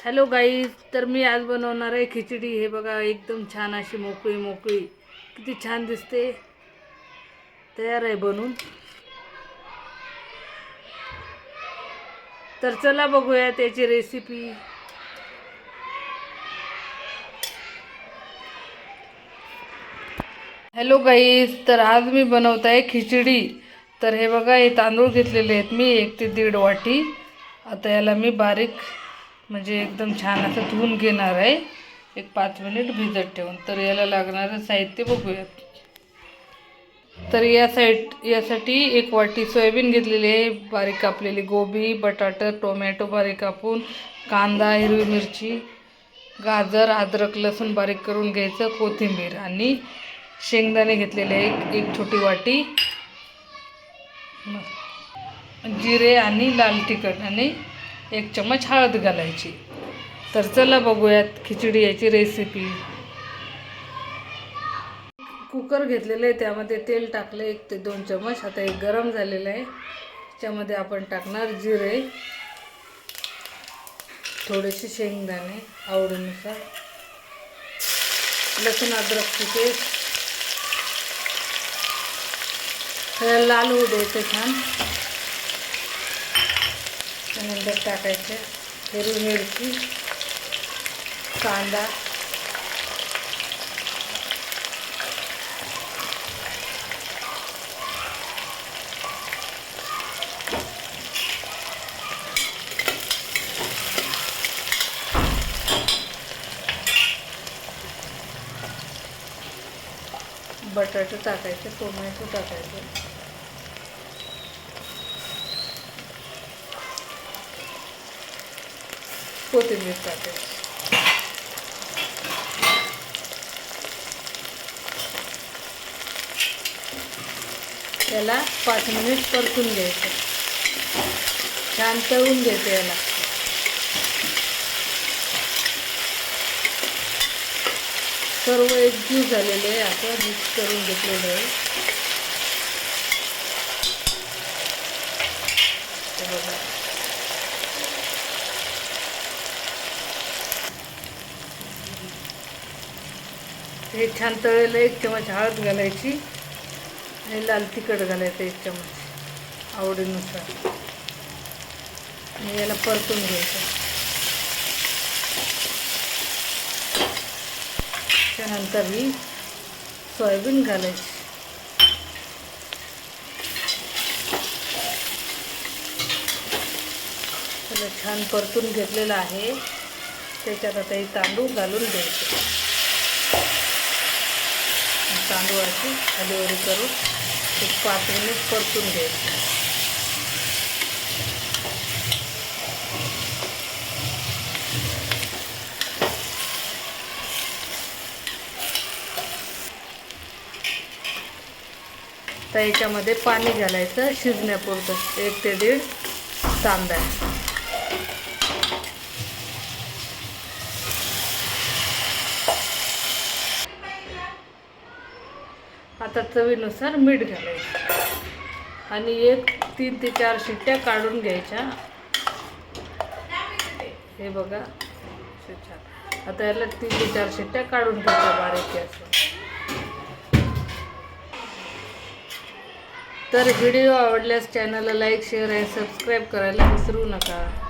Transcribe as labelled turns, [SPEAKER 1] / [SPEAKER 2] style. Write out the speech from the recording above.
[SPEAKER 1] Hello guys, तर मी आज बनवणार आहे खिचडी। हे बघा, एकदम छान अशी मोकळी मोकळी, किती छान दिसते। तयार आहे बनून। तर चला बघूया त्याची रेसिपी। हॅलो गाईज, तर आज मी बनवत आहे खिचडी। तर हे बघा, हे तांदूळ घेतलेले आहेत मी 1 ते 1.5 वाटी। आता याला मी बारीक म्हणजे एकदम छान असं धुवून घेणार आहे, एक 5 मिनिट भिजत ठेवून। तर याला लागणारं साहित्य बघूयात। तर यासाठी 1 वाटी सोयाबीन घेतलेली आहे, बारीक कापलेली गोबी, बटाटा, टोमॅटो बारीक कापून, कांदा, हिरवी मिरची, गाजर, अद्रक, लसूण बारीक करून घ्यायचं, कोथिंबीर आणि शेंगदाणे घेतलेले आहे एक छोटी वाटी, जिरे आणि लाल तिखट आणि 1 चम्मच हळद घालायची। तर चला बघूयात खिचडी याची रेसिपी। कुकर घेतलेलं आहे, त्यामध्ये तेल टाकलं 1 ते 2 चम्मच। आता हे गरम झालेलं आहे, त्याच्यामध्ये आपण टाकणार जिरे, थोडेसे शेंगदाणे आवडीनुसार, लसूण अद्रकची पेस्ट, लाल होऊ द्यायचं छान। त्यानंतर टाकायचे हिरवी मिरची, कांदा, बटाटे टाकायचे, टोमॅटो टाकायचे, कोथिंबीर टाकायची। त्याला 5 मिनिट परतून घ्यायचं, छान तळून घ्यायचं याला। सर्व एकजीव झालेले आहे, आता मिक्स करून घेतलेलं आहे। बघा, हे छान तळलेलं 1 चम्मच हळद घालायची आणि लाल तिखट घालायचं 1 चम्मच आवडीनुसार आणि याला परतून घ्यायचं। त्यानंतर ही सोयाबीन घालायची। त्याला छान परतून घेतलेलं आहे, त्याच्यात आता हे तांदूळ घालून द्यायचे। तांदूळाची खालीवरी करून 5 मिनिट परतून घ्यायचे। तर याच्यामध्ये पाणी घालायचं शिजण्यापुरतं, 1 ते 1.5 तांब्या। आता चवीनुसार मीठ घालायचं आणि 3 ते 4 शिट्ट्या काढून घ्यायच्या। हे बघा, छान। आता याला 3 ते 4 शिट्ट्या काढून घ्यायच्या बारीक गॅसवर। तर व्हिडिओ आवडल्यास चॅनलला लाईक, शेअर आणि सबस्क्राईब करायला विसरू नका।